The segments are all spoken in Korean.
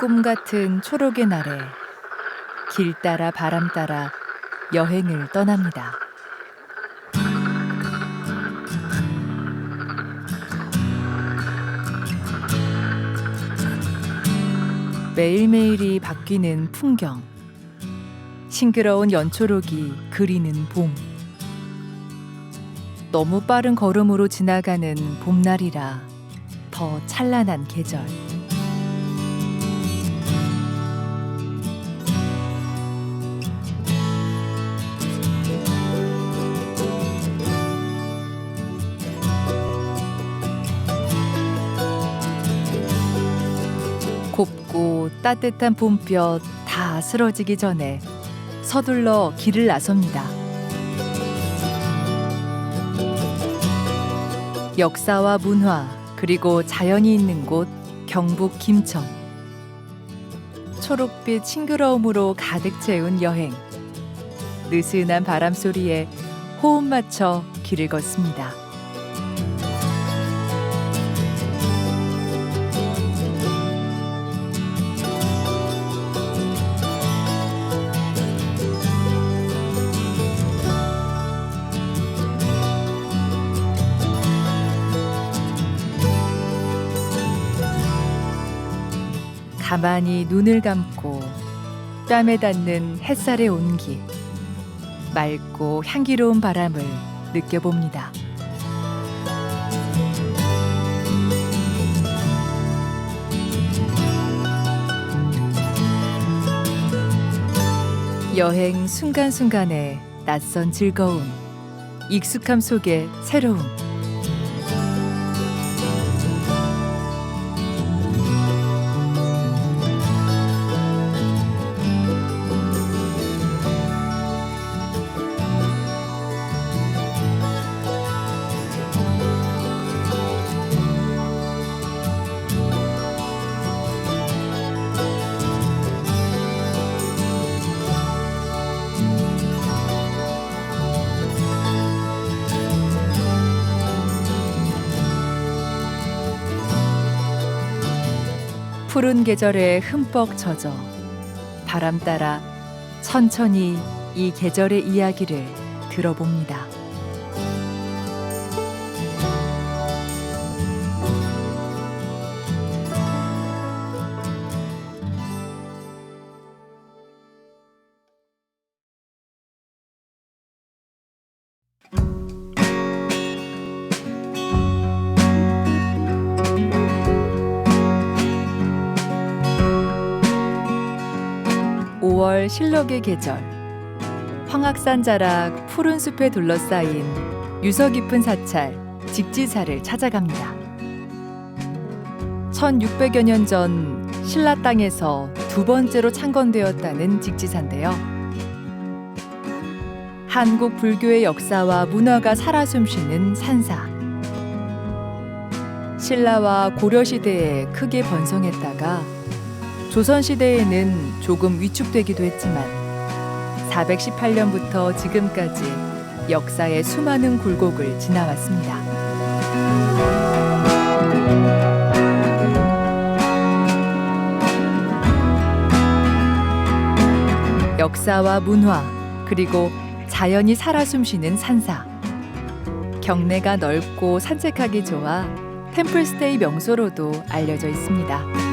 꿈 같은 초록의 날에 길 따라 바람 따라 여행을 떠납니다. 매일매일이 바뀌는 풍경, 싱그러운 연초록이 그리는 봄. 너무 빠른 걸음으로 지나가는 봄날이라 더 찬란한 계절. 곱고 따뜻한 봄볕 다 쓰러지기 전에 서둘러 길을 나섭니다. 역사와 문화 그리고 자연이 있는 곳 경북 김천. 초록빛 싱그러움으로 가득 채운 여행. 느슨한 바람 소리에 호흡 맞춰 길을 걷습니다. 가만히 눈을 감고 뺨에 닿는 햇살의 온기, 맑고 향기로운 바람을 느껴봅니다. 여행 순간순간에 낯선 즐거움, 익숙함 속에 새로움. 푸른 계절에 흠뻑 젖어 바람 따라 천천히 이 계절의 이야기를 들어봅니다. (5월) 실록의 계절. 황악산 자락 푸른 숲에 둘러싸인 유서 깊은 사찰 직지사를 찾아갑니다. 1600여 년 전 신라 땅에서 두 번째로 창건되었다는 직지사인데요. 한국 불교의 역사와 문화가 살아 숨쉬는 산사. 신라와 고려 시대에 크게 번성했다가 조선시대에는 조금 위축되기도 했지만 418년부터 지금까지 역사의 수많은 굴곡을 지나왔습니다. 역사와 문화 그리고 자연이 살아 숨쉬는 산사. 경내가 넓고 산책하기 좋아 템플스테이 명소로도 알려져 있습니다.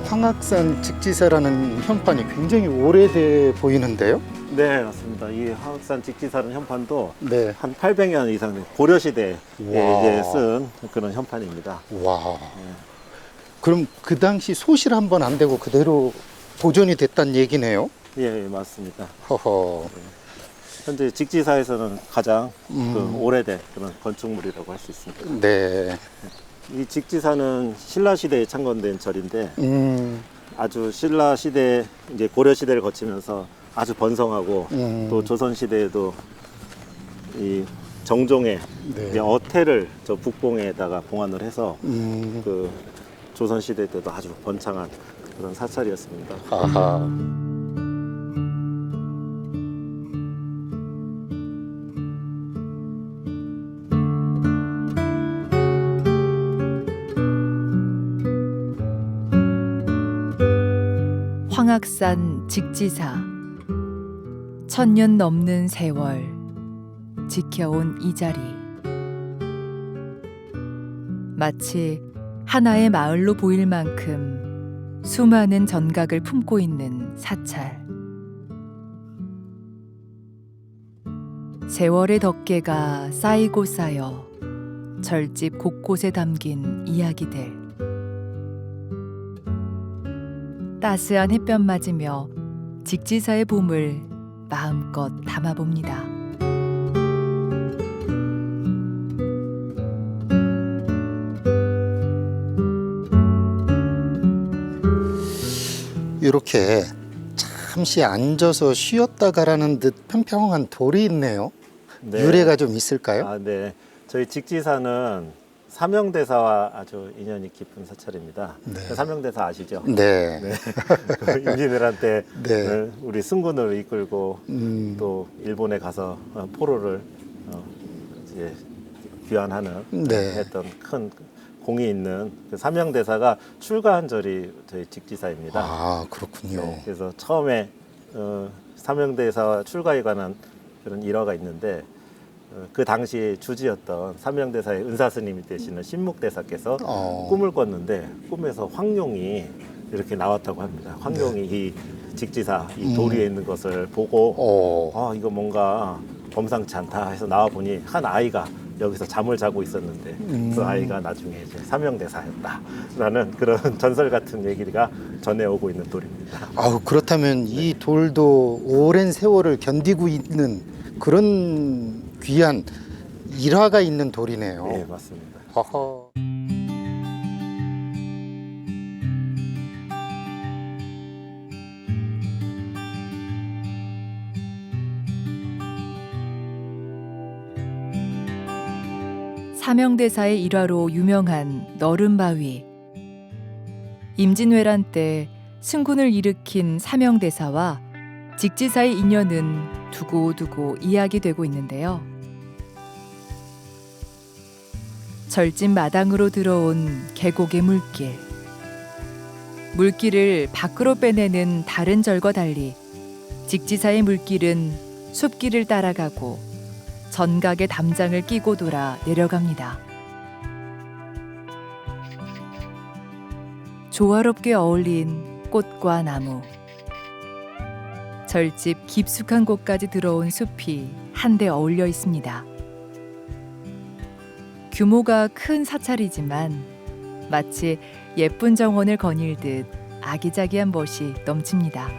황악산 직지사라는 현판이 굉장히 오래돼 보이는데요? 네, 맞습니다. 이 황악산 직지사라는 현판도 네. 한 800년 이상 된 고려시대에 와. 이제 쓴 그런 현판입니다. 와. 그럼 그 당시 소실 한 번 안 되고 그대로 보존이 됐다는 얘기네요? 예, 맞습니다. 허허. 현재 직지사에서는 가장 그 오래된 그런 건축물이라고 할 수 있습니다. 네. 이 직지사는 신라 시대에 창건된 절인데 음. 아주 신라 시대 이제 고려 시대를 거치면서 아주 번성하고 또 조선 시대에도 이 정종의 네. 이제 어태를 저 북봉에다가 봉안을 해서 음. 그 조선 시대 때도 아주 번창한 그런 사찰이었습니다. 아하. 황악산 직지사. 1000년 넘는 세월 지켜온 이 자리. 마치 하나의 마을로 보일 만큼 수많은 전각을 품고 있는 사찰. 세월의 덮개가 쌓이고 쌓여 절집 곳곳에 담긴 이야기들. 따스한 햇볕 맞으며 직지사의 봄을 마음껏 담아봅니다. 이렇게 잠시 앉아서 쉬었다 가라는 듯 평평한 돌이 있네요. 네. 유래가 좀 있을까요? 아, 네. 저희 직지사는 삼형대사와 아주 인연이 깊은 사찰입니다. 네. 삼형대사 아시죠? 네. 네. 임진왜란 때 네. 우리 승군을 이끌고 또 일본에 가서 포로를 이제 귀환하는 네. 했던 큰 공이 있는 그 삼형대사가 출가한 절이 저희 직지사입니다. 아, 그렇군요. 네, 그래서 처음에 삼형대사 출가에 관한 그런 일화가 있는데 그 당시 주지였던 삼형대사의 은사스님이 되시는 신묵대사께서 꿈을 꿨는데 꿈에서 황룡이 이렇게 나왔다고 합니다. 황룡이 이 직지사 이 돌 위에 있는 것을 보고 아 이거 뭔가 범상치 않다 해서 나와 보니 한 아이가 여기서 잠을 자고 있었는데 그 아이가 나중에 이제 삼형대사였다라는 그런 전설 같은 얘기가 전해오고 있는 돌입니다. 아우, 그렇다면 이 돌도 오랜 세월을 견디고 있는 그런 귀한 일화가 있는 돌이네요. 네, 맞습니다. 허허. 삼형대사의 일화로 유명한 너른바위. 임진왜란 때 승군을 일으킨 삼형대사와 직지사의 인연은 두고두고 이야기되고 있는데요. 절집 마당으로 들어온 계곡의 물길. 물길을 밖으로 빼내는 다른 절과 달리 직지사의 물길은 숲길을 따라가고 전각의 담장을 끼고 돌아 내려갑니다. 조화롭게 어울린 꽃과 나무. 절집 깊숙한 곳까지 들어온 숲이 한데 어울려 있습니다. 규모가 큰 사찰이지만 마치 예쁜 정원을 거닐듯 아기자기한 멋이 넘칩니다.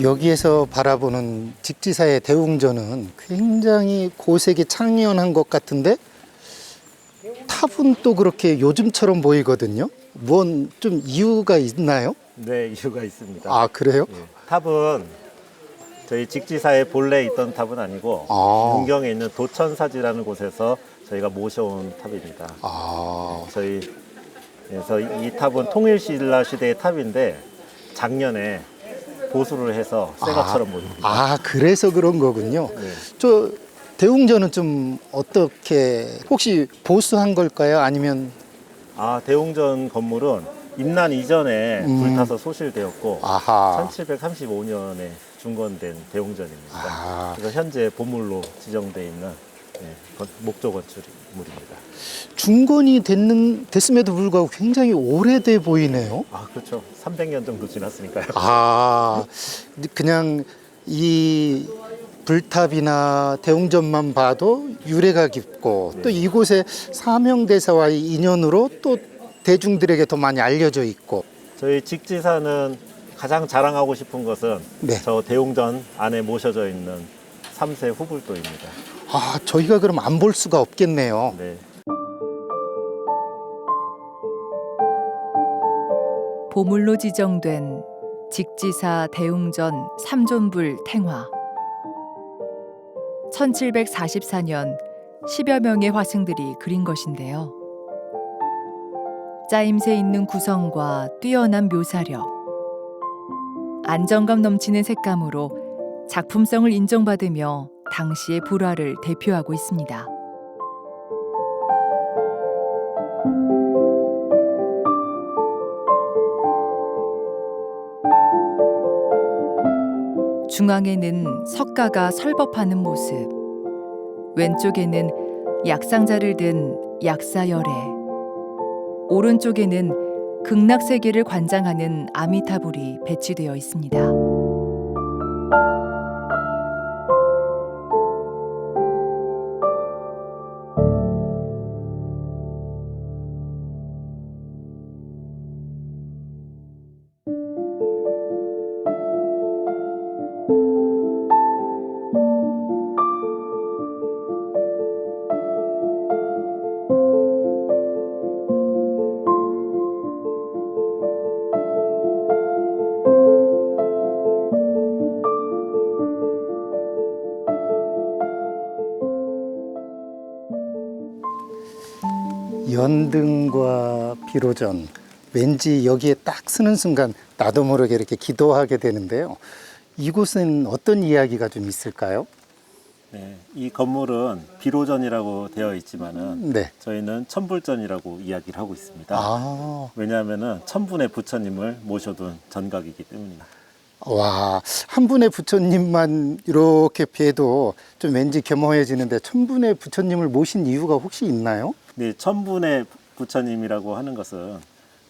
여기에서 바라보는 직지사의 대웅전은 굉장히 고색이 창연한 것 같은데 탑은 또 그렇게 요즘처럼 보이거든요. 뭔 좀 이유가 있나요? 네, 이유가 있습니다. 아, 그래요? 예, 탑은 저희 직지사에 본래 있던 탑은 아니고 문경에 있는 도천사지라는 곳에서 저희가 모셔온 탑입니다. 그래서 이 탑은 통일신라 시대의 탑인데 작년에 보수를 해서 새 것처럼 보입니다. 아, 그래서 그런 거군요. 네. 저 대웅전은 좀 어떻게 혹시 보수한 걸까요? 아니면 대웅전 건물은 임난 이전에 불타서 소실되었고 아하. 1735년에 중건된 대웅전입니다. 그래서 현재 보물로 지정되어 있는 목조 건축물입니다. 중건이 됐음에도 불구하고 굉장히 오래돼 보이네요. 그렇죠. 300년 정도 지났으니까요. 그냥 이 불탑이나 대웅전만 봐도 유래가 깊고 또 이곳에 사명대사와의 인연으로 또 대중들에게 더 많이 알려져 있고. 저희 직지사는 가장 자랑하고 싶은 것은 네. 저 대웅전 안에 모셔져 있는 3세 후불도입니다. 아, 저희가 그럼 안 볼 수가 없겠네요. 네. 보물로 지정된 직지사 대웅전 삼존불 탱화. 1744년 10여 명의 화승들이 그린 것인데요. 짜임새 있는 구성과 뛰어난 묘사력, 안정감 넘치는 색감으로 작품성을 인정받으며 당시의 불화를 대표하고 있습니다. 중앙에는 석가가 설법하는 모습, 왼쪽에는 약상자를 든 약사열애, 오른쪽에는 극락세계를 관장하는 아미타불이 배치되어 있습니다. 연등과 비로전, 왠지 여기에 딱 서는 순간 나도 모르게 이렇게 기도하게 되는데요. 이곳은 어떤 이야기가 좀 있을까요? 네. 이 건물은 비로전이라고 되어 있지만은 네. 저희는 천불전이라고 이야기를 하고 있습니다. 아, 왜냐하면은 천분의 부처님을 모셔둔 전각이기 때문입니다. 와, 한 분의 부처님만 이렇게 뵈도 좀 왠지 겸허해지는데 천분의 부처님을 모신 이유가 혹시 있나요? 네, 천분의 부처님이라고 하는 것은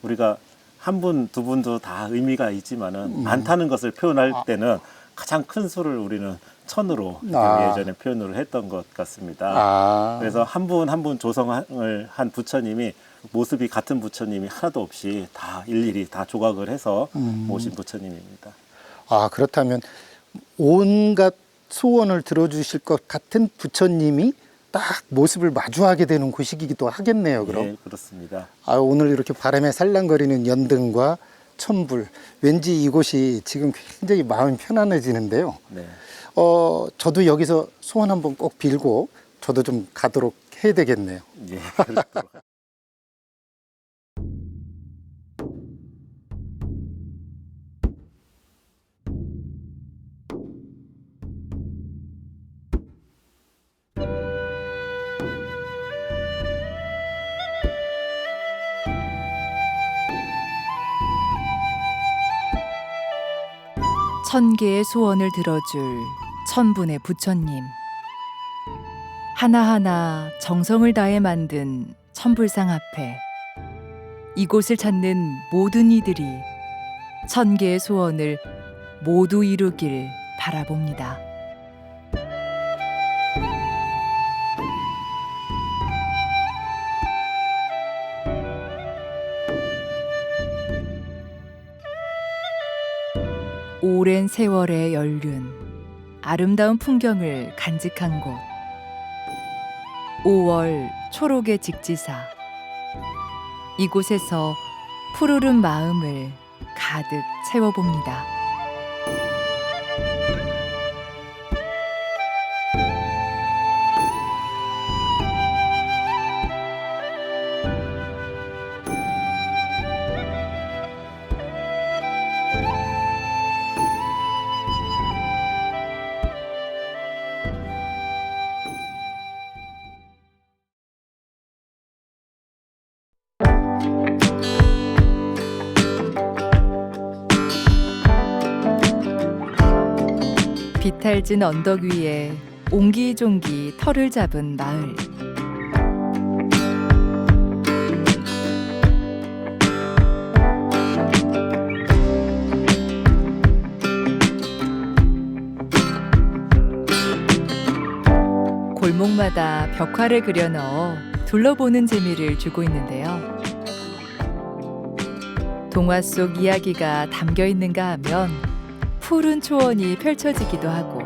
우리가 한 분, 두 분도 다 의미가 있지만은 많다는 것을 표현할 때는 가장 큰 수를 우리는 천으로 예전에 표현을 했던 것 같습니다. 그래서 한 분 한 분 조성을 한 부처님이 모습이 같은 부처님이 하나도 없이 다 일일이 다 조각을 해서 모신 부처님입니다. 아, 그렇다면 온갖 소원을 들어주실 것 같은 부처님이 딱 모습을 마주하게 되는 곳이기도 하겠네요, 그럼. 네, 그렇습니다. 아, 오늘 이렇게 바람에 살랑거리는 연등과 천불, 왠지 이곳이 지금 굉장히 마음이 편안해지는데요. 네. 저도 여기서 소원 한번 꼭 빌고 저도 좀 가도록 해야 되겠네요. 예. 그렇도록. 천 개의 소원을 들어줄 천분의 부처님. 하나하나 정성을 다해 만든 천불상 앞에 이곳을 찾는 모든 이들이 천 개의 소원을 모두 이루길 바라봅니다. 오랜 세월의 연륜, 아름다운 풍경을 간직한 곳. 5월 초록의 직지사. 이곳에서 푸르른 마음을 가득 채워봅니다. 비탈진 언덕 위에 옹기종기 터를 잡은 마을. 골목마다 벽화를 그려 넣어 둘러보는 재미를 주고 있는데요. 동화 속 이야기가 담겨 있는가 하면 푸른 초원이 펼쳐지기도 하고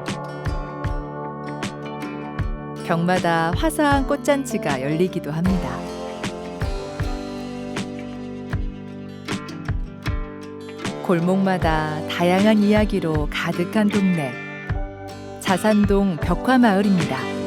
벽마다 화사한 꽃잔치가 열리기도 합니다. 골목마다 다양한 이야기로 가득한 동네 자산동 벽화마을입니다.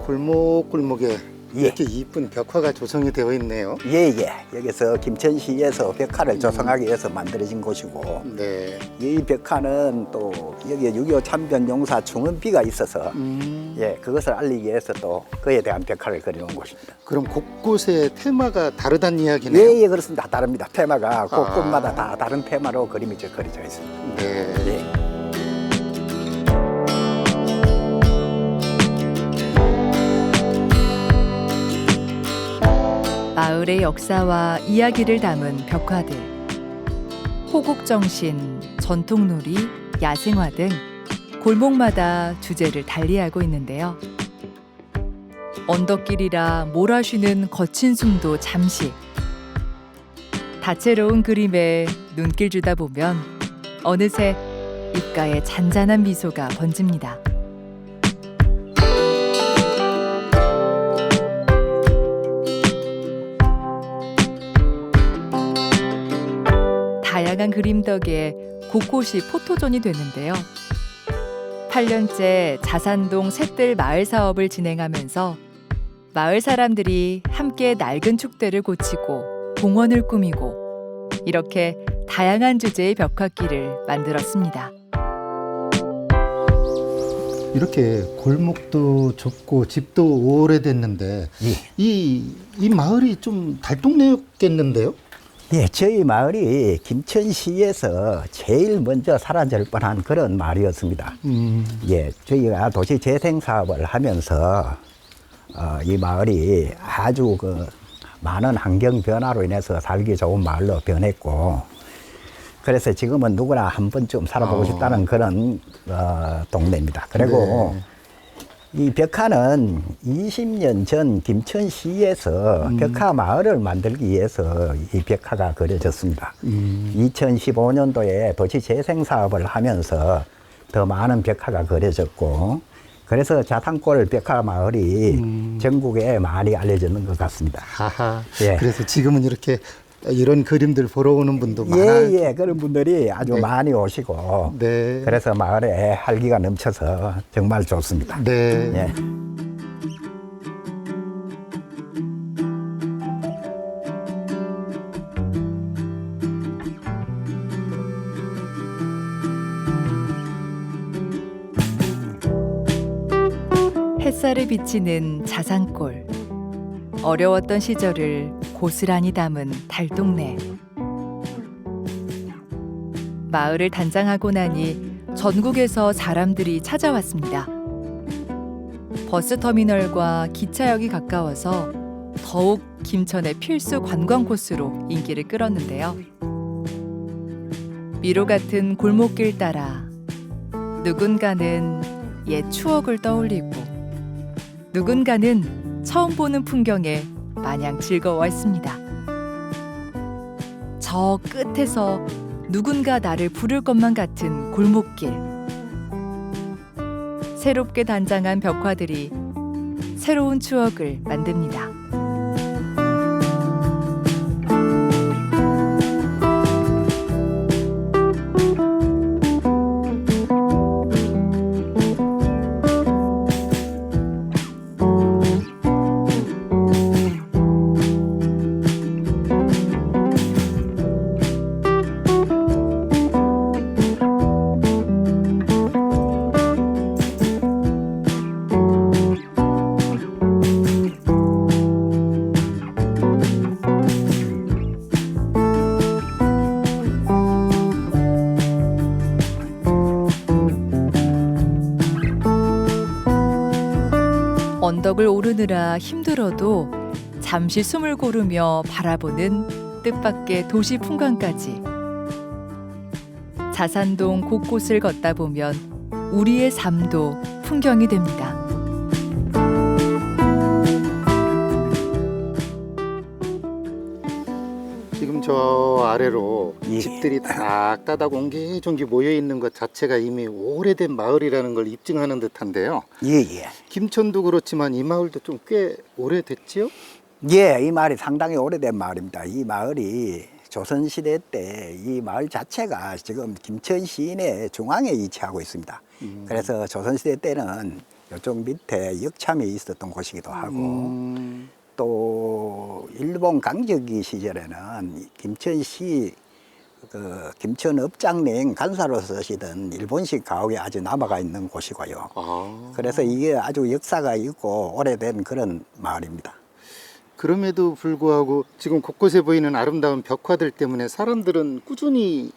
골목골목에 예. 이렇게 이쁜 벽화가 조성이 되어 있네요. 예예. 여기서 김천시에서 벽화를 조성하기 위해서 만들어진 곳이고 네. 이 벽화는 또 여기 6.25 참변용사 중원비가 있어서 예 그것을 알리기 위해서 또 그에 대한 벽화를 그려놓은 곳입니다. 그럼 곳곳에 테마가 다르다는 이야기네요. 예예 그렇습니다. 다릅니다. 테마가 곳곳마다 다 다른 테마로 그림이 그려져 있습니다. 네. 예. 마을의 역사와 이야기를 담은 벽화들. 호국정신, 전통놀이, 야생화 등 골목마다 주제를 달리하고 있는데요. 언덕길이라 몰아쉬는 거친 숨도 잠시. 다채로운 그림에 눈길 주다 보면 어느새 입가에 잔잔한 미소가 번집니다. 다양한 그림 덕에 곳곳이 포토존이 됐는데요. 8년째 자산동 샛들 마을 사업을 진행하면서 마을 사람들이 함께 낡은 축대를 고치고 공원을 꾸미고 이렇게 다양한 주제의 벽화길을 만들었습니다. 이렇게 골목도 좁고 집도 오래됐는데 예. 이 마을이 좀 달동네였겠는데요? 예, 저희 마을이 김천시에서 제일 먼저 사라질 뻔한 그런 마을이었습니다. 예, 저희가 도시 재생 사업을 하면서 이 마을이 아주 그 많은 환경 변화로 인해서 살기 좋은 마을로 변했고, 그래서 지금은 누구나 한 번쯤 살아보고 싶다는 그런 동네입니다. 그리고 이 벽화는 20년 전 김천시에서 벽화 마을을 만들기 위해서 이 벽화가 그려졌습니다. 2015년도에 도시 재생 사업을 하면서 더 많은 벽화가 그려졌고, 그래서 자산골 벽화 마을이 전국에 많이 알려지는 것 같습니다. 하하. 예. 그래서 지금은 이렇게 이런 그림들 보러 오는 분도 많아요. 예, 그런 분들이 아주 네. 많이 오시고, 네. 그래서 마을에 활기가 넘쳐서 정말 좋습니다. 네. 예. 햇살에 비치는 자산골. 어려웠던 시절을 고스란히 담은 달동네. 마을을 단장하고 나니 전국에서 사람들이 찾아왔습니다. 버스터미널과 기차역이 가까워서 더욱 김천의 필수 관광 코스로 인기를 끌었는데요. 미로 같은 골목길 따라 누군가는 옛 추억을 떠올리고 누군가는 처음 보는 풍경에 마냥 즐거워했습니다. 저 끝에서 누군가 나를 부를 것만 같은 골목길. 새롭게 단장한 벽화들이 새로운 추억을 만듭니다. 언덕을 오르느라 힘들어도 잠시 숨을 고르며 바라보는 뜻밖의 도시 풍광까지. 자산동 곳곳을 걷다 보면 우리의 삶도 풍경이 됩니다. 지금 저 아래로 예. 집들이 딱따닥 옹기종기 모여 있는 것 자체가 이미 오래된 마을이라는 걸 입증하는 듯한데요. 예. 김천도 그렇지만 이 마을도 좀 꽤 오래됐지요? 예, 이 마을이 상당히 오래된 마을입니다. 이 마을이 조선시대 때 이 마을 자체가 지금 김천 시내 중앙에 위치하고 있습니다. 그래서 조선시대 때는 이쪽 밑에 역참이 있었던 곳이기도 하고 또 일본 강점기 시절에는 김천시 김천 업장냉 간사로 쓰시던 일본식 가옥이 아주 남아가 있는 곳이고요. 그래서 이게 아주 역사가 있고 오래된 그런 마을입니다. 그럼에도 불구하고 지금 곳곳에 보이는 아름다운 벽화들 때문에 사람들은 꾸준히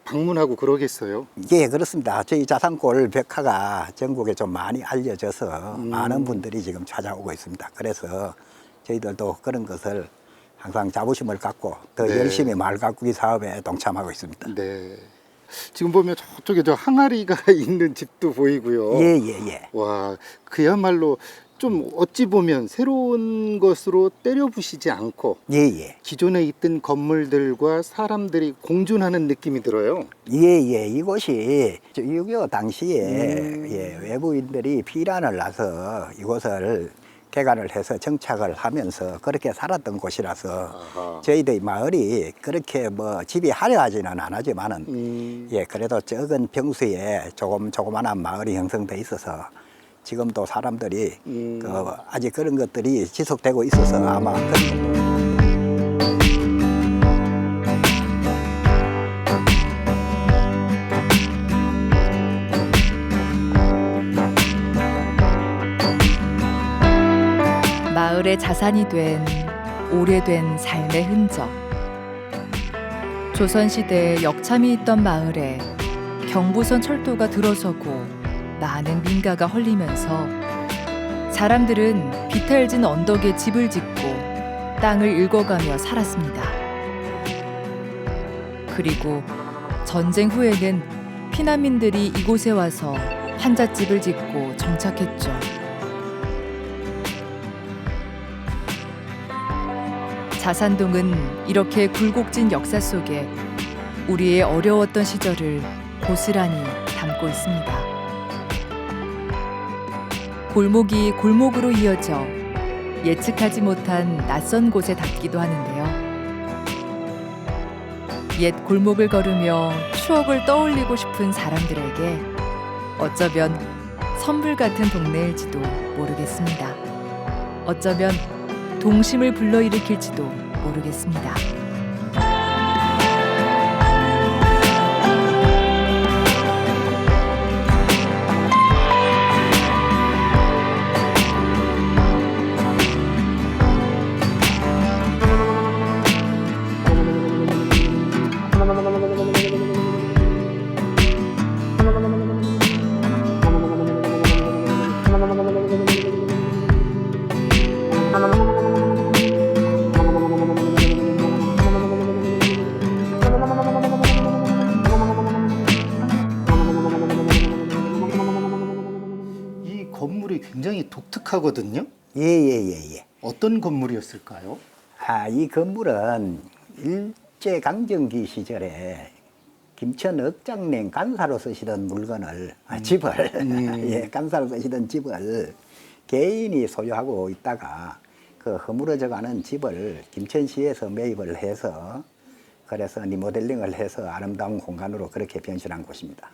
방문하고 그러겠어요. 예, 그렇습니다. 저희 자산골 벽화가 전국에 좀 많이 알려져서 많은 분들이 지금 찾아오고 있습니다. 그래서 저희들도 그런 것을 항상 자부심을 갖고 더 네. 열심히 마을 가꾸기 사업에 동참하고 있습니다. 네. 지금 보면 저쪽에 저 항아리가 있는 집도 보이고요. 예. 와, 그야말로 좀 어찌 보면 새로운 것으로 때려 부시지 않고 예. 기존에 있던 건물들과 사람들이 공존하는 느낌이 들어요. 예. 이곳이 6.25 당시에 예, 외부인들이 피난을 나서 이곳을 개간을 해서 정착을 하면서 그렇게 살았던 곳이라서 아하. 저희들 마을이 그렇게 뭐 집이 화려하지는 않았지만은 예, 그래도 적은 평수에 조그만한 마을이 형성돼 있어서 지금도 사람들이 아직 그런 것들이 지속되고 있어서 아마 마을의 자산이 된 오래된 삶의 흔적. 조선시대에 역참이 있던 마을에 경부선 철도가 들어서고 많은 민가가 헐리면서 사람들은 비탈진 언덕에 집을 짓고 땅을 읽어가며 살았습니다. 그리고 전쟁 후에는 피난민들이 이곳에 와서 환잣집을 짓고 정착했죠. 자산동은 이렇게 굴곡진 역사 속에 우리의 어려웠던 시절을 고스란히 담고 있습니다. 골목이 골목으로 이어져 예측하지 못한 낯선 곳에 닿기도 하는데요. 옛 골목을 걸으며 추억을 떠올리고 싶은 사람들에게 어쩌면 선물 같은 동네일지도 모르겠습니다. 어쩌면 동심을 불러일으킬지도 모르겠습니다. 이 건물이 굉장히 독특하거든요. 예. 어떤 건물이었을까요? 이 건물은 일제 강점기 시절에 김천 억장냉 간사로 쓰시던 물건을 집을 예, 간사로 쓰시던 집을 개인이 소유하고 있다가 그 허물어져가는 집을 김천시에서 매입을 해서 그래서 리모델링을 해서 아름다운 공간으로 그렇게 변신한 곳입니다.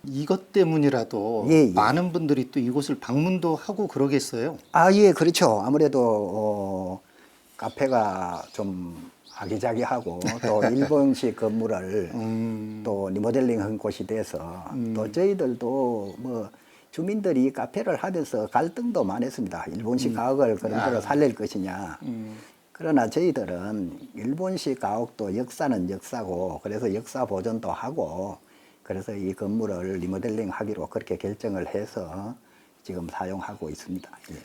이것 때문이라도 예. 많은 분들이 또 이곳을 방문도 하고 그러겠어요. 예, 그렇죠. 아무래도 카페가 좀 아기자기하고 또 일본식 건물을 또 리모델링한 곳이 돼서 또 저희들도 뭐 주민들이 카페를 하면서 갈등도 많았습니다. 일본식 가옥을 그런 대로 살릴 것이냐. 그러나 저희들은 일본식 가옥도 역사는 역사고 그래서 역사 보존도 하고 그래서 이 건물을 리모델링 하기로 그렇게 결정을 해서 지금 사용하고 있습니다. 예.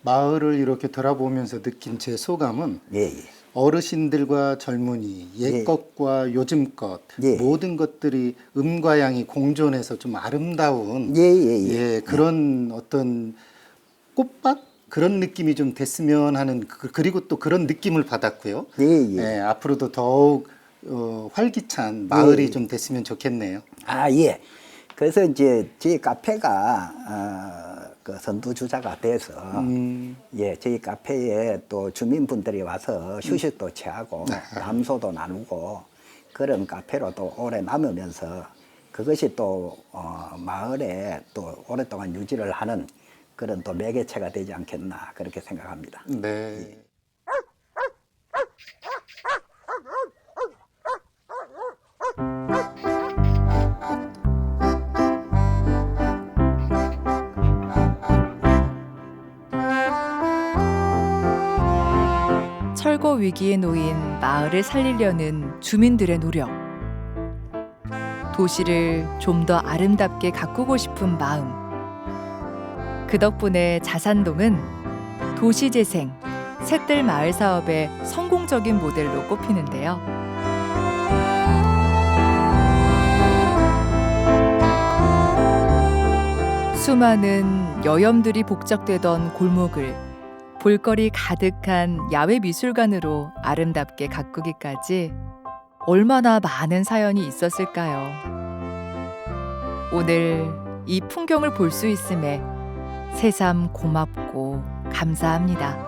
마을을 이렇게 돌아보면서 느낀 제 소감은 예, 예. 어르신들과 젊은이, 옛 예. 것과 요즘 것, 예. 모든 것들이 음과 양이 공존해서 좀 아름다운 예, 예, 예. 그런 어떤 꽃밭 그런 느낌이 좀 됐으면 하는 그리고 또 그런 느낌을 받았고요. 예, 예. 예, 앞으로도 더욱 활기찬 마을이 예. 좀 됐으면 좋겠네요. 아, 예. 그래서 이제 저희 카페가 그 선두주자가 돼서 예, 저희 카페에 또 주민분들이 와서 휴식도 취하고 담소도 나누고 그런 카페로 또 오래 남으면서 그것이 또 마을에 또 오랫동안 유지를 하는 그런 또 매개체가 되지 않겠나 그렇게 생각합니다. 네. 철거 위기에 놓인 마을을 살리려는 주민들의 노력. 도시를 좀 더 아름답게 가꾸고 싶은 마음. 그 덕분에 자산동은 도시재생, 샛들 마을 사업의 성공적인 모델로 꼽히는데요. 수많은 여염들이 복적되던 골목을 볼거리 가득한 야외 미술관으로 아름답게 가꾸기까지 얼마나 많은 사연이 있었을까요? 오늘 이 풍경을 볼 수 있음에 새삼 고맙고 감사합니다.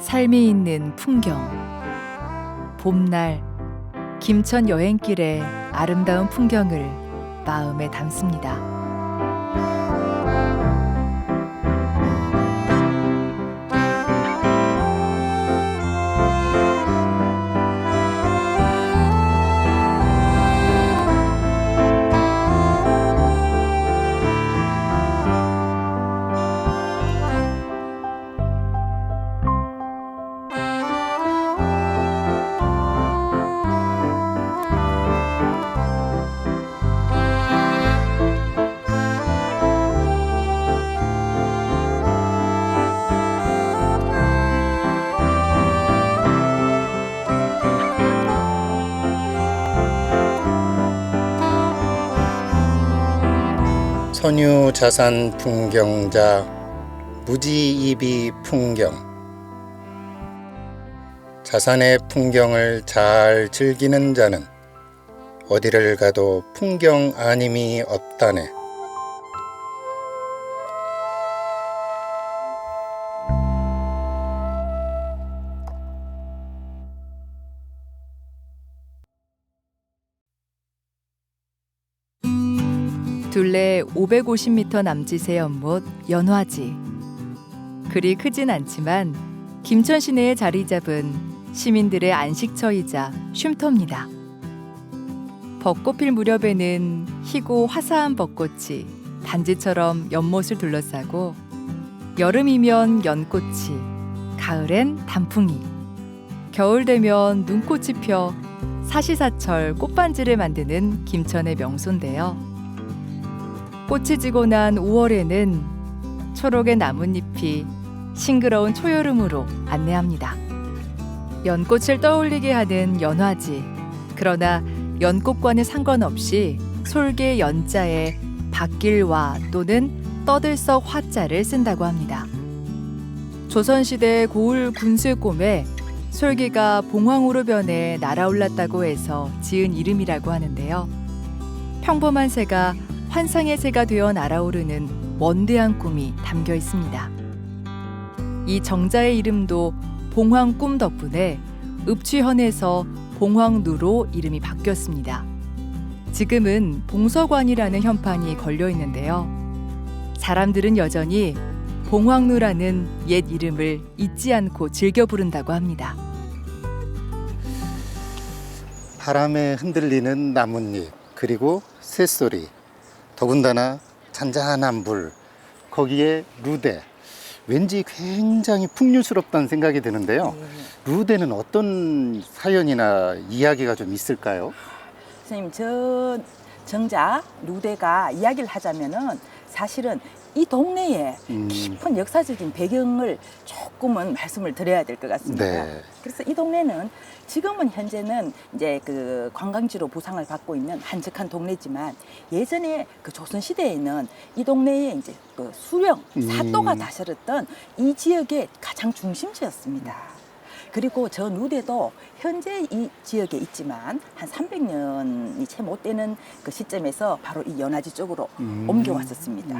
삶이 있는 풍경. 봄날 김천 여행길의 아름다운 풍경을 마음에 담습니다. 선유 자산 풍경자 무지이비 풍경. 자산의 풍경을 잘 즐기는 자는 어디를 가도 풍경 아님이 없다네. 둘레 550m 남짓의 연못 연화지. 그리 크진 않지만 김천 시내에 자리 잡은 시민들의 안식처이자 쉼터입니다. 벚꽃 필 무렵에는 희고 화사한 벚꽃이 단지처럼 연못을 둘러싸고 여름이면 연꽃이, 가을엔 단풍이, 겨울 되면 눈꽃이 펴 사시사철 꽃반지를 만드는 김천의 명소인데요. 꽃이 지고 난 5월에는 초록의 나뭇잎이 싱그러운 초여름으로 안내합니다. 연꽃을 떠올리게 하는 연화지. 그러나 연꽃과는 상관없이 솔개 연자에 밭길화 또는 떠들썩 화자를 쓴다고 합니다. 조선시대 고을 군술곰에 솔개가 봉황으로 변해 날아올랐다고 해서 지은 이름이라고 하는데요. 평범한 새가 환상의 새가 되어 날아오르는 원대한 꿈이 담겨 있습니다. 이 정자의 이름도 봉황꿈 덕분에 읍취현에서 봉황루로 이름이 바뀌었습니다. 지금은 봉서관이라는 현판이 걸려 있는데요. 사람들은 여전히 봉황루라는 옛 이름을 잊지 않고 즐겨 부른다고 합니다. 바람에 흔들리는 나뭇잎, 그리고 새소리, 더군다나 잔잔한 물, 거기에 루데. 왠지 굉장히 풍류스럽다는 생각이 드는데요. 루데는 어떤 사연이나 이야기가 좀 있을까요? 선생님, 저 정작 루데가 이야기를 하자면은 사실은 이 동네에 깊은 역사적인 배경을 조금은 말씀을 드려야 될 것 같습니다. 네. 그래서 이 동네는 지금은 현재는 이제 그 관광지로 보상을 받고 있는 한적한 동네지만 예전에 그 조선 시대에는 이 동네에 이제 그 수령 사또가 다스렸던 이 지역의 가장 중심지였습니다. 그리고 저 누대도 현재 이 지역에 있지만 한 300년이 채 못 되는 그 시점에서 바로 이 연화지 쪽으로 옮겨왔었습니다.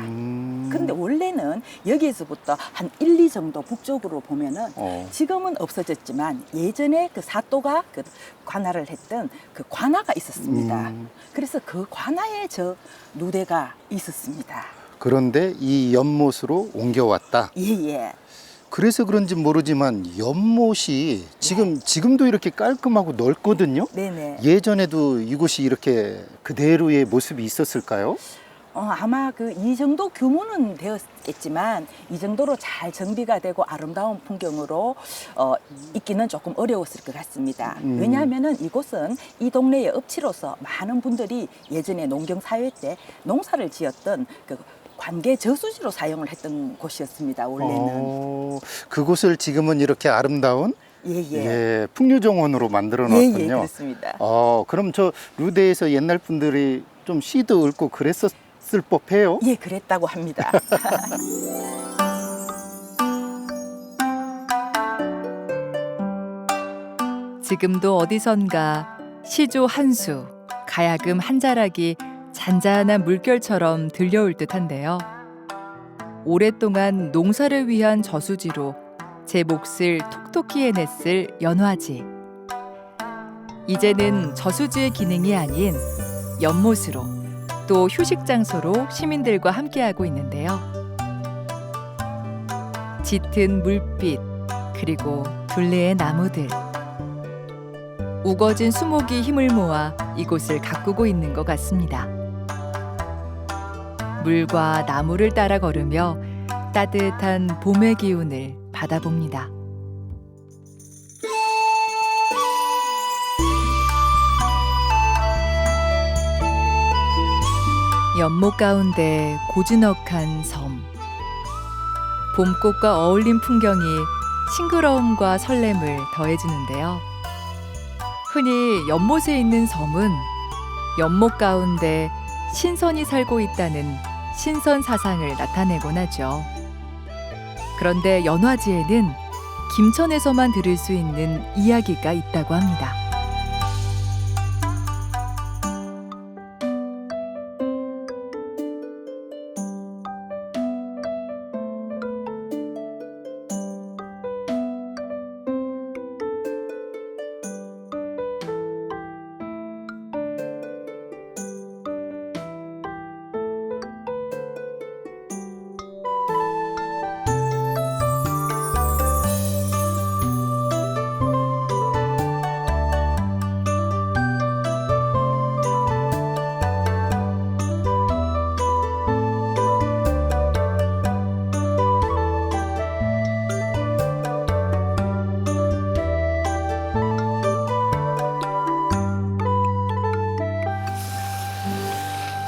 그런데 원래는 여기에서부터 한 1, 2 정도 북쪽으로 보면은 지금은 없어졌지만 예전에 그 사또가 그 관할을 했던 그 관아가 있었습니다. 그래서 그 관아에 저 누대가 있었습니다. 그런데 이 연못으로 옮겨왔다. 예. 그래서 그런지 모르지만 연못이 지금도 이렇게 깔끔하고 넓거든요. 네네. 예전에도 이곳이 이렇게 그대로의 모습이 있었을까요? 아마 그 이 정도 규모는 되었겠지만 이 정도로 잘 정비가 되고 아름다운 풍경으로 있기는 조금 어려웠을 것 같습니다. 왜냐하면은 이곳은 이 동네의 업지로서 많은 분들이 예전에 농경사회 때 농사를 지었던 그 관계 저수지로 사용을 했던 곳이었습니다. 원래는. 그곳을 지금은 이렇게 아름다운 예. 풍류정원으로 만들어 놨군요. 예, 그렇습니다. 그럼 저 루데에서 옛날 분들이 좀 시도 읊고 그랬었을 법해요. 예, 그랬다고 합니다. 지금도 어디선가 시조 한 수, 가야금 한 자락이 잔잔한 물결처럼 들려올 듯한데요. 오랫동안 농사를 위한 저수지로 제 몫을 톡톡히 해냈을 연화지. 이제는 저수지의 기능이 아닌 연못으로 또 휴식 장소로 시민들과 함께하고 있는데요. 짙은 물빛 그리고 둘레의 나무들. 우거진 수목이 힘을 모아 이곳을 가꾸고 있는 것 같습니다. 물과 나무를 따라 걸으며 따뜻한 봄의 기운을 받아봅니다. 연못 가운데 고즈넉한 섬. 봄꽃과 어울린 풍경이 싱그러움과 설렘을 더해주는데요. 흔히 연못에 있는 섬은 연못 가운데 신선이 살고 있다는 신선 사상을 나타내곤 하죠. 그런데 연화지에는 김천에서만 들을 수 있는 이야기가 있다고 합니다.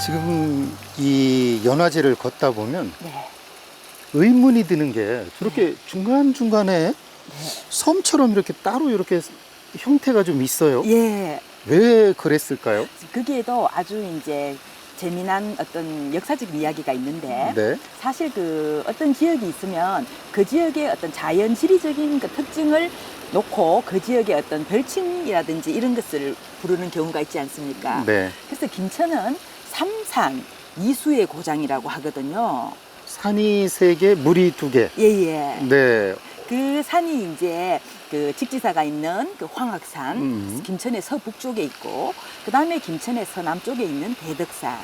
지금 이 연화지를 걷다 보면 네. 의문이 드는 게 저렇게 중간중간에 섬처럼 이렇게 따로 이렇게 형태가 좀 있어요. 예. 왜 그랬을까요? 거기에도 아주 이제 재미난 어떤 역사적 이야기가 있는데 네. 사실 그 어떤 지역이 있으면 그 지역의 어떤 자연 지리적인 그 특징을 놓고 그 지역의 어떤 별칭이라든지 이런 것을 부르는 경우가 있지 않습니까? 네. 그래서 김천은 삼산 이수의 고장이라고 하거든요. 산이 3개, 물이 2개. 예예. 네. 그 산이 이제 그 직지사가 있는 그 황악산, 김천의 서북쪽에 있고, 그 다음에 김천의 서남쪽에 있는 대덕산,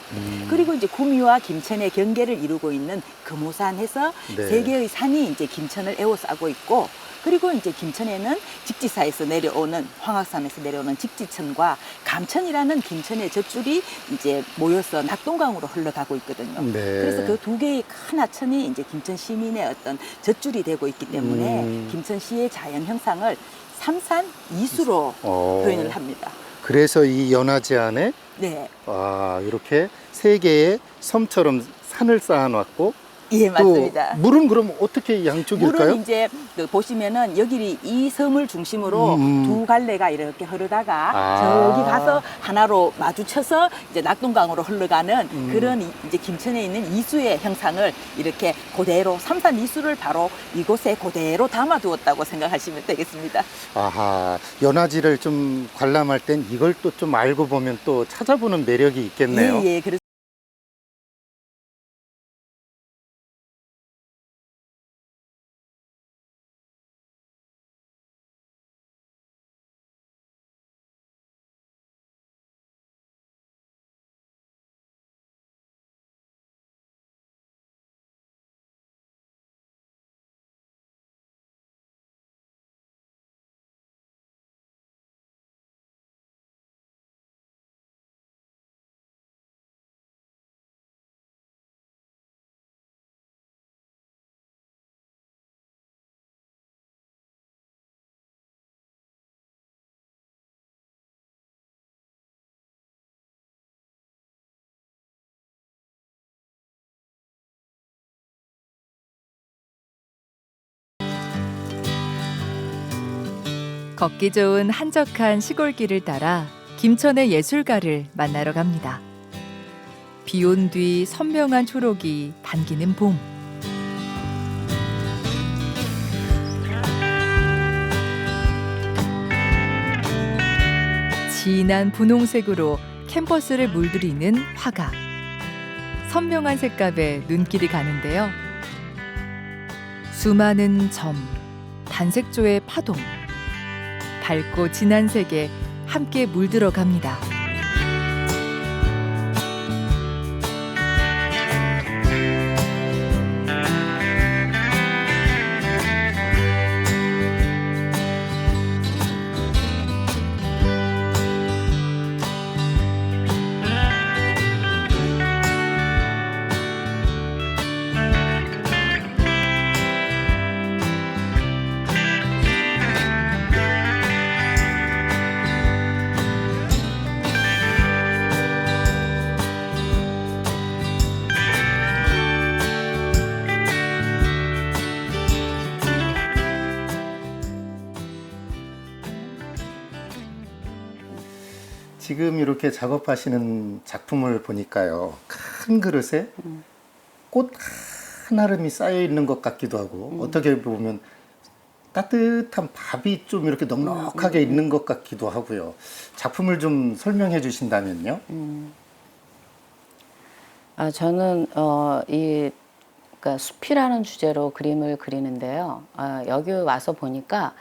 그리고 이제 구미와 김천의 경계를 이루고 있는 금오산 해서 네. 3개의 산이 이제 김천을 에워싸고 있고, 그리고 이제 김천에는 직지사에서 내려오는 황학산에서 내려오는 직지천과 감천이라는 김천의 젖줄이 이제 모여서 낙동강으로 흘러가고 있거든요. 네. 그래서 그 두 개의 큰 하천이 이제 김천 시민의 어떤 젖줄이 되고 있기 때문에 김천시의 자연 형상을 삼산 이수로 표현을 합니다. 그래서 이 연화제 안에 네. 이렇게 세 개의 섬처럼 산을 쌓아놨고 예, 또 맞습니다. 물은 그럼 어떻게 양쪽일까요? 물은 이제 그 보시면은 여기 이 섬을 중심으로 두 갈래가 이렇게 흐르다가 저기 가서 하나로 마주쳐서 이제 낙동강으로 흘러가는 그런 이제 김천에 있는 이수의 형상을 이렇게 그대로 삼산 이수를 바로 이곳에 그대로 담아두었다고 생각하시면 되겠습니다. 아하, 연화지를 좀 관람할 땐 이걸 또 좀 알고 보면 또 찾아보는 매력이 있겠네요. 예, 예. 그래서 걷기 좋은 한적한 시골길을 따라 김천의 예술가를 만나러 갑니다. 비 온 뒤 선명한 초록이 반기는 봄. 진한 분홍색으로 캔버스를 물들이는 화각. 선명한 색감에 눈길이 가는데요. 수많은 점, 단색조의 파동. 밝고 진한 색에 함께 물들어 갑니다. 지금 이렇게 작업하시는 작품을 보니까요, 큰 그릇에 꽃 한 아름이 쌓여 있는 것 같기도 하고, 어떻게 보면 따뜻한 밥이 좀 이렇게 넉넉하게 있는 것 같기도 하고요. 작품을 좀 설명해 주신다면요? 저는 그러니까 숲이라는 주제로 그림을 그리는데요. 여기 와서 보니까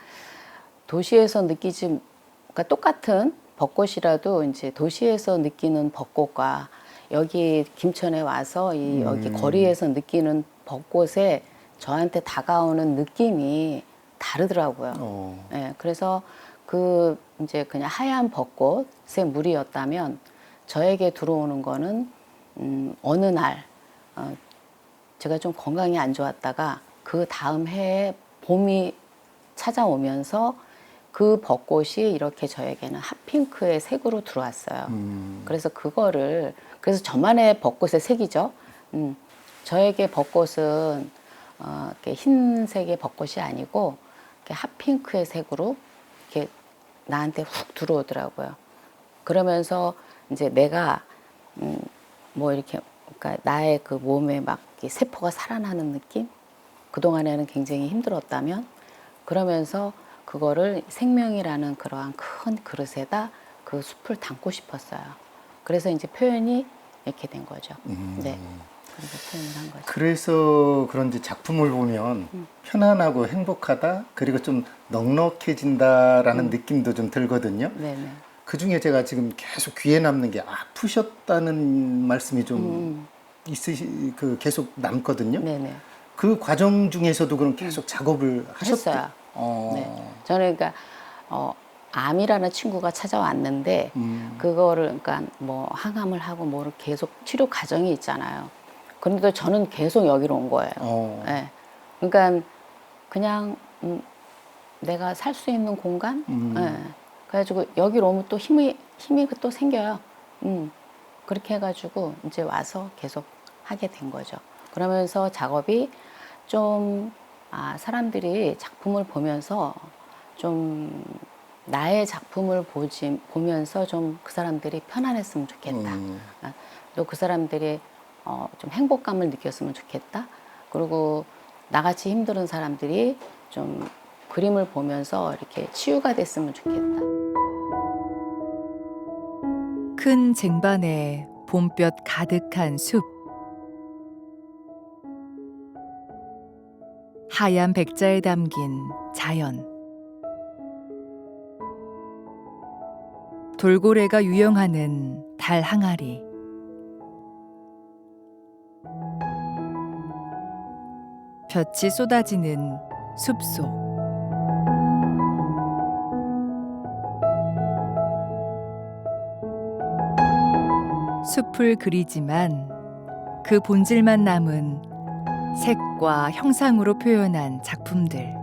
도시에서 느끼지, 그러니까 똑같은 벚꽃이라도 이제 도시에서 느끼는 벚꽃과 여기 김천에 와서 여기 거리에서 느끼는 벚꽃에 저한테 다가오는 느낌이 다르더라고요. 네, 그래서 그 이제 그냥 하얀 벚꽃의 물이었다면 저에게 들어오는 거는 어느 날 제가 좀 건강이 안 좋았다가 그 다음 해에 봄이 찾아오면서 그 벚꽃이 이렇게 저에게는 핫핑크의 색으로 들어왔어요. 그래서 그래서 저만의 벚꽃의 색이죠. 저에게 벚꽃은 이렇게 흰색의 벚꽃이 아니고 이렇게 핫핑크의 색으로 이렇게 나한테 훅 들어오더라고요. 그러면서 이제 내가 뭐 이렇게 그러니까 나의 그 몸에 막 세포가 살아나는 느낌? 그동안에는 굉장히 힘들었다면 그러면서 그거를 생명이라는 그러한 큰 그릇에다 그 숲을 담고 싶었어요. 그래서 이제 표현이 이렇게 된 거죠. 네. 그래서 표현을 한 거죠. 그래서 그런지 작품을 보면 편안하고 행복하다, 그리고 좀 넉넉해진다라는 느낌도 좀 들거든요. 네네. 그 중에 제가 지금 계속 귀에 남는 게 아프셨다는 말씀이 좀 계속 남거든요. 네네. 그 과정 중에서도 그럼 계속 작업을 하셨어요? 했어요. 네. 저는 그러니까 암이라는 친구가 찾아왔는데 그거를 그러니까 뭐 항암을 하고 뭐를 계속 치료 과정이 있잖아요. 그런데 저는 계속 여기로 온 거예요. 네. 그러니까 그냥 내가 살 수 있는 공간. 네. 그래가지고 여기로 오면 또 힘이 또 생겨요. 그렇게 해가지고 이제 와서 계속 하게 된 거죠. 그러면서 작업이 좀 사람들이 작품을 보면서 좀 나의 작품을 보면서 좀 그 사람들이 편안했으면 좋겠다. 또 그 사람들이 좀 행복감을 느꼈으면 좋겠다. 그리고 나같이 힘든 사람들이 좀 그림을 보면서 이렇게 치유가 됐으면 좋겠다. 큰 쟁반에 봄볕 가득한 숲. 하얀 백자에 담긴 자연. 돌고래가 유영하는 달 항아리. 볕이 쏟아지는 숲속. 숲을 그리지만 그 본질만 남은 색과 형상으로 표현한 작품들.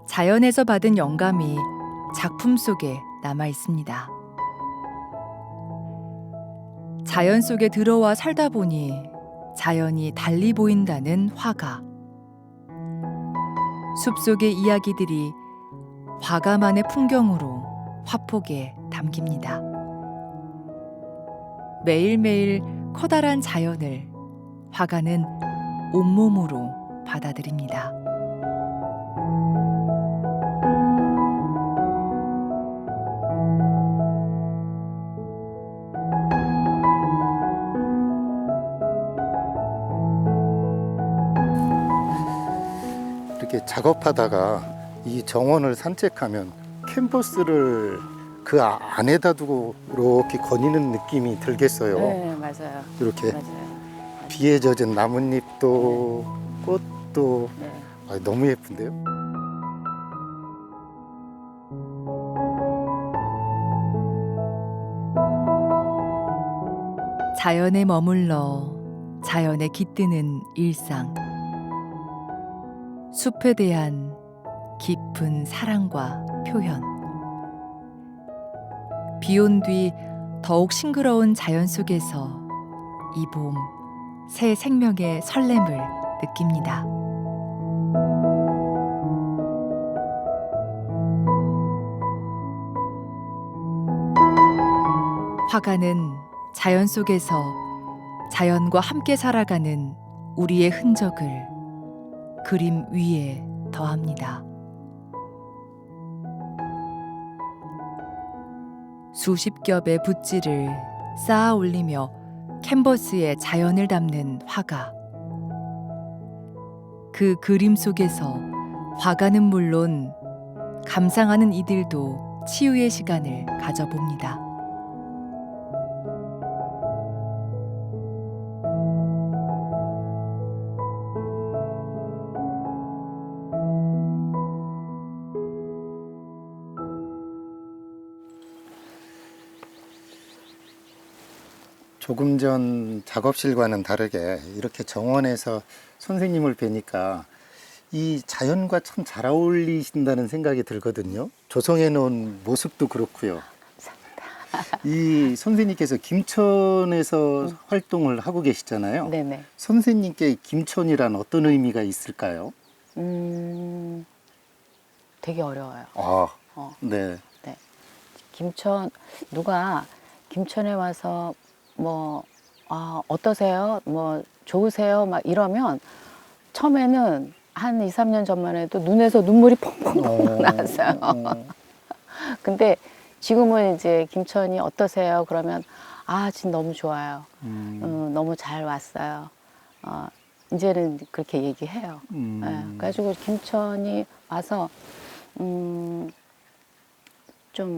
자연에서 받은 영감이 작품 속에 남아 있습니다. 자연 속에 들어와 살다 보니 자연이 달리 보인다는 화가. 숲속의 이야기들이 화가만의 풍경으로 화폭에 담깁니다. 매일매일 커다란 자연을 화가는 온몸으로 받아들입니다. 이렇게 작업하다가 이 정원을 산책하면 캔버스를 그 안에다 두고 이렇게 거니는 느낌이 들겠어요. 네, 맞아요. 이렇게 맞아요. 비에 젖은 나뭇잎도 꽃도 네. 너무 예쁜데요. 자연에 머물러 자연에 깃드는 일상. 숲에 대한 깊은 사랑과 표현. 비온 뒤 더욱 싱그러운 자연 속에서 이 봄 새 생명의 설렘을 느낍니다. 화가는 자연 속에서 자연과 함께 살아가는 우리의 흔적을 그림 위에 더합니다. 수십 겹의 붓질을 쌓아 올리며 캔버스에 자연을 담는 화가. 그 그림 속에서 화가는 물론 감상하는 이들도 치유의 시간을 가져봅니다. 조금 전 작업실과는 다르게 이렇게 정원에서 선생님을 뵈니까 이 자연과 참 잘 어울리신다는 생각이 들거든요. 조성해 놓은 모습도 그렇고요. 이 선생님께서 김천에서 활동을 하고 계시잖아요. 네네. 선생님께 김천이란 어떤 의미가 있을까요? 되게 어려워요. 네. 네. 김천, 누가 김천에 와서 뭐, 어떠세요? 뭐, 좋으세요? 막 이러면 처음에는 한 2, 3년 전만 해도 눈에서 눈물이 펑펑 나왔어요. 근데 지금은 이제 김천이 어떠세요? 그러면 지금 너무 좋아요. 너무 잘 왔어요. 이제는 그렇게 얘기해요. 네. 그래가지고 김천이 와서 좀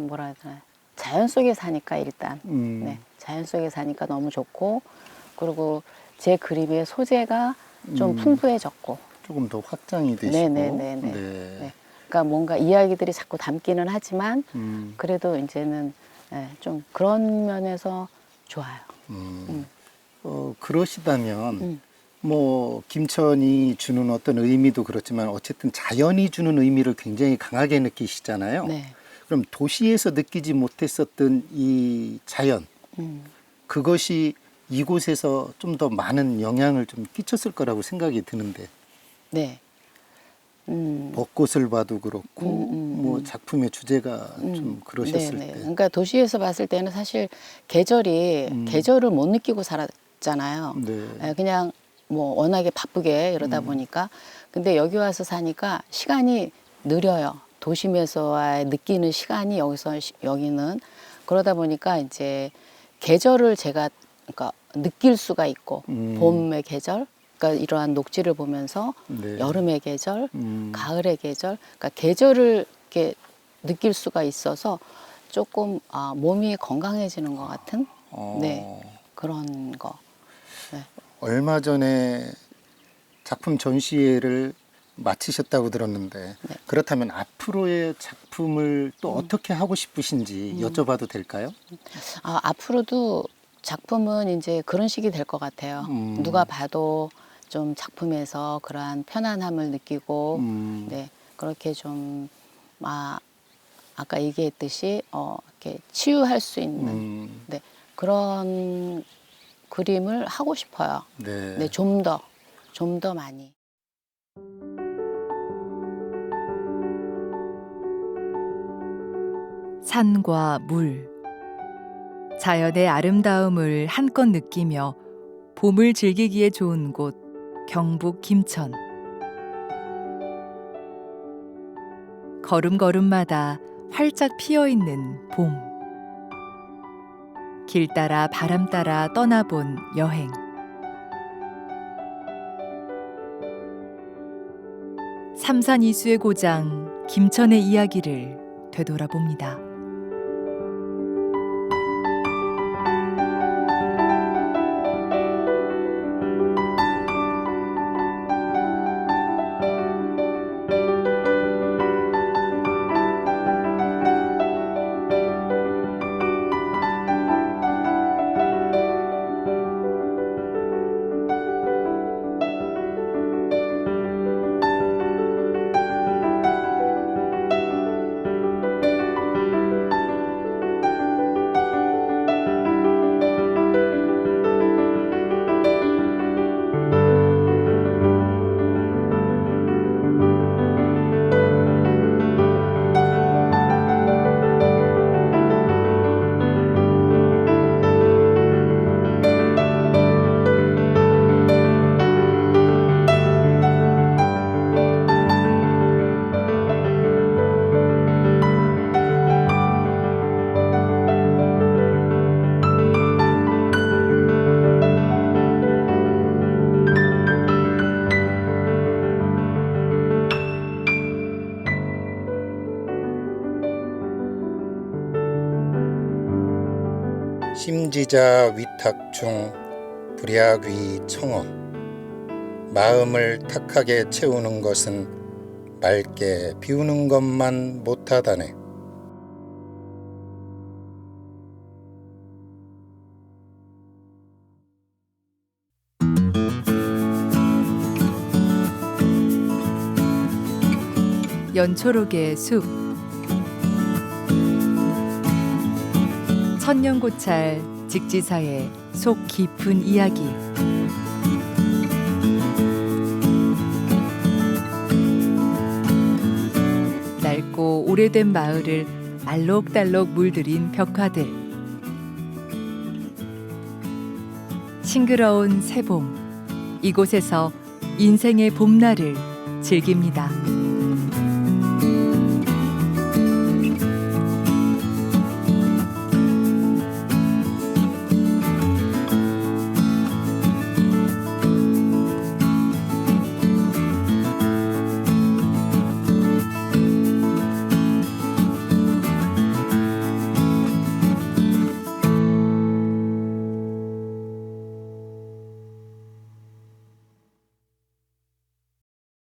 뭐라 해야 되나, 자연 속에 사니까 일단 네, 자연 속에 사니까 너무 좋고, 그리고 제 그림의 소재가 좀 풍부해졌고, 조금 더 확장이 되시고. 네네네네. 네. 그러니까 뭔가 이야기들이 자꾸 담기는 하지만 그래도 이제는 네, 좀 그런 면에서 좋아요. 그러시다면 뭐 김천이 주는 어떤 의미도 그렇지만 어쨌든 자연이 주는 의미를 굉장히 강하게 느끼시잖아요. 네. 그럼 도시에서 느끼지 못했었던 이 자연, 그것이 이곳에서 좀 더 많은 영향을 좀 끼쳤을 거라고 생각이 드는데. 네. 벚꽃을 봐도 그렇고 뭐 작품의 주제가 좀 그러셨을 네네. 때. 그러니까 도시에서 봤을 때는 사실 계절을 못 느끼고 살았잖아요. 네. 예, 그냥 뭐 워낙에 바쁘게 이러다 보니까. 근데 여기 와서 사니까 시간이 느려요. 도심에서와의 느끼는 시간이 여기는 그러다 보니까 이제 계절을 제가 그러니까 느낄 수가 있고 봄의 계절, 그러니까 이러한 녹지를 보면서 네. 여름의 계절, 가을의 계절, 그러니까 계절을 이렇게 느낄 수가 있어서 조금 몸이 건강해지는 것 같은 네 그런 거. 네. 얼마 전에 작품 전시회를 마치셨다고 들었는데 그렇다면 앞으로의 작품을 또 어떻게 하고 싶으신지 여쭤봐도 될까요? 앞으로도 작품은 이제 그런 식이 될 것 같아요. 누가 봐도 좀 작품에서 그러한 편안함을 느끼고, 네, 그렇게 좀, 아까 얘기했듯이, 이렇게 치유할 수 있는, 네, 그런 그림을 하고 싶어요. 네. 네, 좀 더 많이. 산과 물, 자연의 아름다움을 한껏 느끼며 봄을 즐기기에 좋은 곳, 경북 김천. 걸음걸음마다 활짝 피어있는 봄. 길 따라 바람 따라 떠나본 여행. 삼산 이수의 고장 김천의 이야기를 되돌아봅니다. 심지자 위탁 중 불야귀 청어. 마음을 탁하게 채우는 것은 맑게 비우는 것만 못하다네. 연초록의 숲. 천년고찰 직지사의 속 깊은 이야기. 낡고 오래된 마을을 알록달록 물들인 벽화들. 싱그러운 새봄. 이곳에서 인생의 봄날을 즐깁니다.